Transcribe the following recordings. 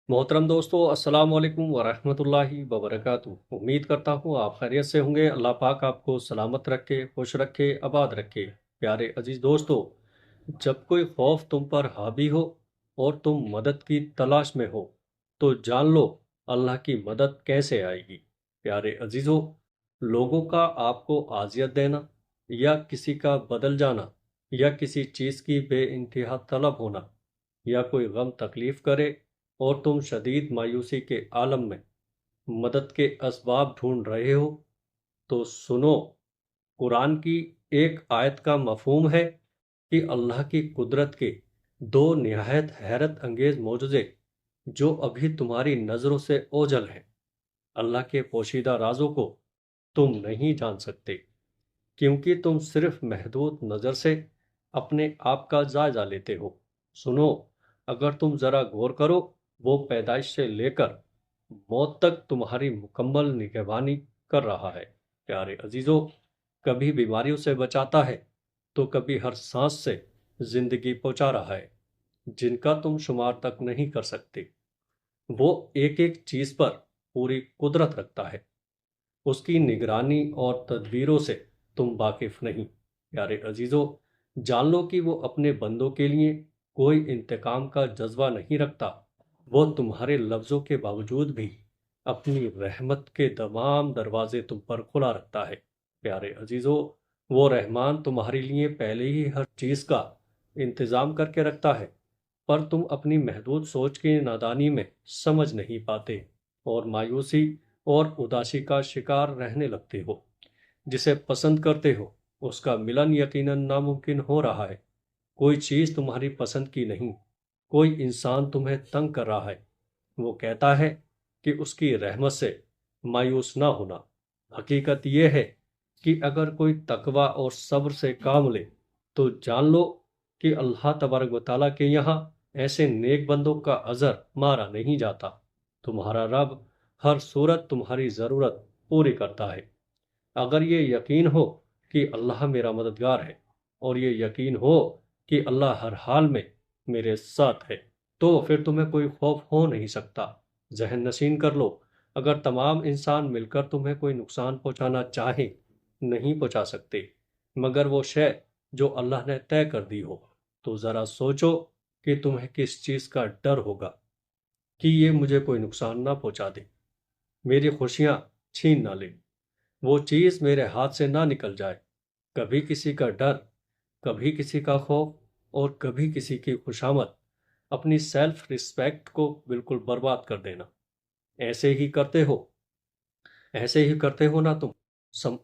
मोहतरम दोस्तों, अस्सलाम वालेकुम वरहमतुल्लाहि वबरकातुह। उम्मीद करता हूँ आप खैरियत से होंगे। अल्लाह पाक आपको सलामत रखे, खुश रखे, आबाद रखे। प्यारे अजीज दोस्तों, जब कोई खौफ तुम पर हावी हो और तुम मदद की तलाश में हो, तो जान लो अल्लाह की मदद कैसे आएगी। प्यारे अजीजों, लोगों का आपको आजियत देना या किसी का बदल जाना या किसी चीज़ की बेइंतहा तलब होना या कोई गम तकलीफ करे और तुम शदीद मायूसी के आलम में मदद के असबाब ढूंढ रहे हो, तो सुनो। कुरान की एक आयत का मफहूम है कि अल्लाह की कुदरत के दो निहायत हैरत अंगेज मोजज़े जो अभी तुम्हारी नज़रों से ओझल हैं। अल्लाह के पोशीदा राजों को तुम नहीं जान सकते, क्योंकि तुम सिर्फ महदूद नज़र से अपने आप का जायजा लेते हो। सुनो, अगर तुम ज़रा गौर करो, वो पैदाइश से लेकर मौत तक तुम्हारी मुकम्मल निगहबानी कर रहा है। प्यारे अजीज़ों, कभी बीमारियों से बचाता है तो कभी हर सांस से जिंदगी पहुंचा रहा है, जिनका तुम शुमार तक नहीं कर सकते। वो एक एक चीज़ पर पूरी कुदरत रखता है। उसकी निगरानी और तदबीरों से तुम वाकिफ नहीं। प्यारे अजीजों, जान लो कि वो अपने बंदों के लिए कोई इंतकाम का जज्बा नहीं रखता। वो तुम्हारे लफ्ज़ों के बावजूद भी अपनी रहमत के तमाम दरवाजे तुम पर खुला रखता है। प्यारे अजीजों, वो रहमान तुम्हारे लिए पहले ही हर चीज़ का इंतज़ाम करके रखता है, पर तुम अपनी महदूद सोच की नादानी में समझ नहीं पाते और मायूसी और उदासी का शिकार रहने लगते हो। जिसे पसंद करते हो उसका मिलन यकीनन नामुमकिन हो रहा है। कोई चीज़ तुम्हारी पसंद की नहीं, कोई इंसान तुम्हें तंग कर रहा है। वो कहता है कि उसकी रहमत से मायूस ना होना। हकीकत यह है कि अगर कोई तकवा और सब्र से काम ले, तो जान लो कि अल्लाह तबारक व तआला के यहाँ ऐसे नेक बंदों का अजर मारा नहीं जाता। तुम्हारा रब हर सूरत तुम्हारी ज़रूरत पूरी करता है। अगर ये यकीन हो कि अल्लाह मेरा मददगार है और ये यकीन हो कि अल्लाह हर हाल में मेरे साथ है, तो फिर तुम्हें कोई खौफ हो नहीं सकता। जहन नशीन कर लो, अगर तमाम इंसान मिलकर तुम्हें कोई नुकसान पहुंचाना चाहे, नहीं पहुंचा सकते मगर वो शय जो अल्लाह ने तय कर दी हो। तो ज़रा सोचो कि तुम्हें किस चीज़ का डर होगा कि ये मुझे कोई नुकसान ना पहुंचा दे, मेरी खुशियां छीन ना ले, वो चीज़ मेरे हाथ से ना निकल जाए। कभी किसी का डर, कभी किसी का खौफ और कभी किसी की खुशामद अपनी सेल्फ रिस्पेक्ट को बिल्कुल बर्बाद कर देना। ऐसे ही करते हो, ऐसे ही करते हो ना तुम।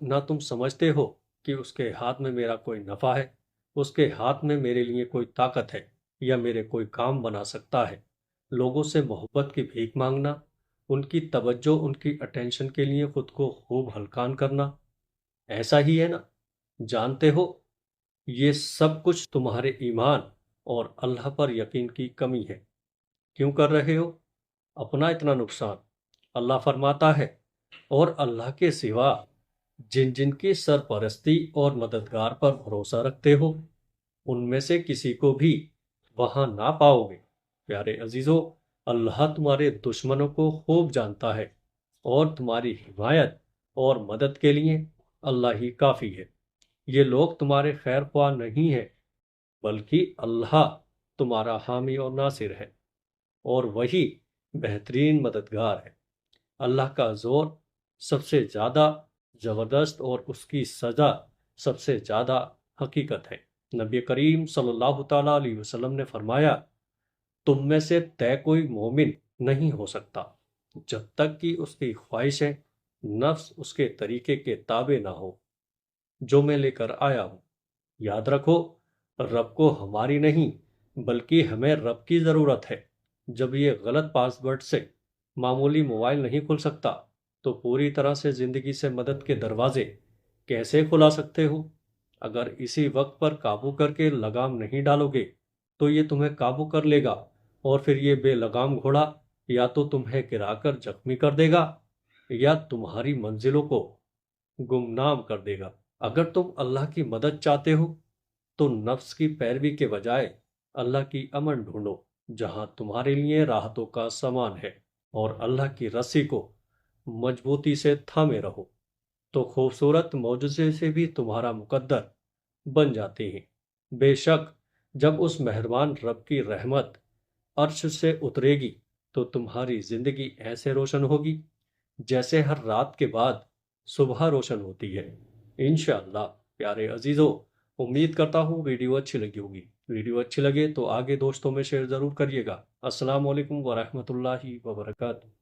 ना तुम समझते हो कि उसके हाथ में मेरा कोई नफ़ा है, उसके हाथ में मेरे लिए कोई ताकत है या मेरे कोई काम बना सकता है। लोगों से मोहब्बत की भीख मांगना, उनकी तवज्जो, उनकी अटेंशन के लिए खुद को खूब हल्कान करना, ऐसा ही है ना? जानते हो, ये सब कुछ तुम्हारे ईमान और अल्लाह पर यकीन की कमी है। क्यों कर रहे हो अपना इतना नुकसान? अल्लाह फरमाता है, और अल्लाह के सिवा जिन जिन की सरपरस्ती और मददगार पर भरोसा रखते हो, उनमें से किसी को भी वहां ना पाओगे। प्यारे अजीजों, अल्लाह तुम्हारे दुश्मनों को खूब जानता है और तुम्हारी हिमायत और मदद के लिए अल्लाह ही काफ़ी है। ये लोग तुम्हारे खैर ख्वाह नहीं है, बल्कि अल्लाह तुम्हारा हामी और नासिर है, और वही बेहतरीन मददगार है। अल्लाह का जोर सबसे ज़्यादा ज़बरदस्त और उसकी सज़ा सबसे ज़्यादा हकीकत है। नबी करीम सल्लल्लाहु ताला अलैहि वसल्लम ने फरमाया, तुम में से तय कोई मोमिन नहीं हो सकता जब तक कि उसकी ख्वाहिशें नफ्स उसके तरीके के ताबे ना हो जो मैं लेकर आया हूँ। याद रखो, रब को हमारी नहीं बल्कि हमें रब की ज़रूरत है। जब ये गलत पासवर्ड से मामूली मोबाइल नहीं खुल सकता, तो पूरी तरह से ज़िंदगी से मदद के दरवाजे कैसे खुला सकते हो? अगर इसी वक्त पर काबू करके लगाम नहीं डालोगे, तो ये तुम्हें काबू कर लेगा, और फिर ये बेलगाम घोड़ा या तो तुम्हें गिराकर जख्मी कर देगा या तुम्हारी मंजिलों को गुमनाम कर देगा। अगर तुम अल्लाह की मदद चाहते हो, तो नफ्स की पैरवी के बजाय अल्लाह की अमन ढूंढो। جہاں تمہارے لیے راحتوں کا سامان ہے اور اللہ کی رسی کو مضبوطی سے تھامے رہو تو خوبصورت معجزے سے بھی تمہارا مقدر بن جاتے ہیں۔ بے شک جب اس مہربان رب کی رحمت عرش سے اترے گی تو تمہاری زندگی ایسے روشن ہوگی جیسے ہر رات کے بعد صبح روشن ہوتی ہے انشاءاللہ۔ پیارے عزیزو، امید کرتا ہوں ویڈیو اچھی لگی ہوگی۔ ویڈیو اچھی لگے تو آگے دوستوں میں شیئر ضرور کریے گا۔ السلام علیکم ورحمۃ اللہ وبرکاتہ۔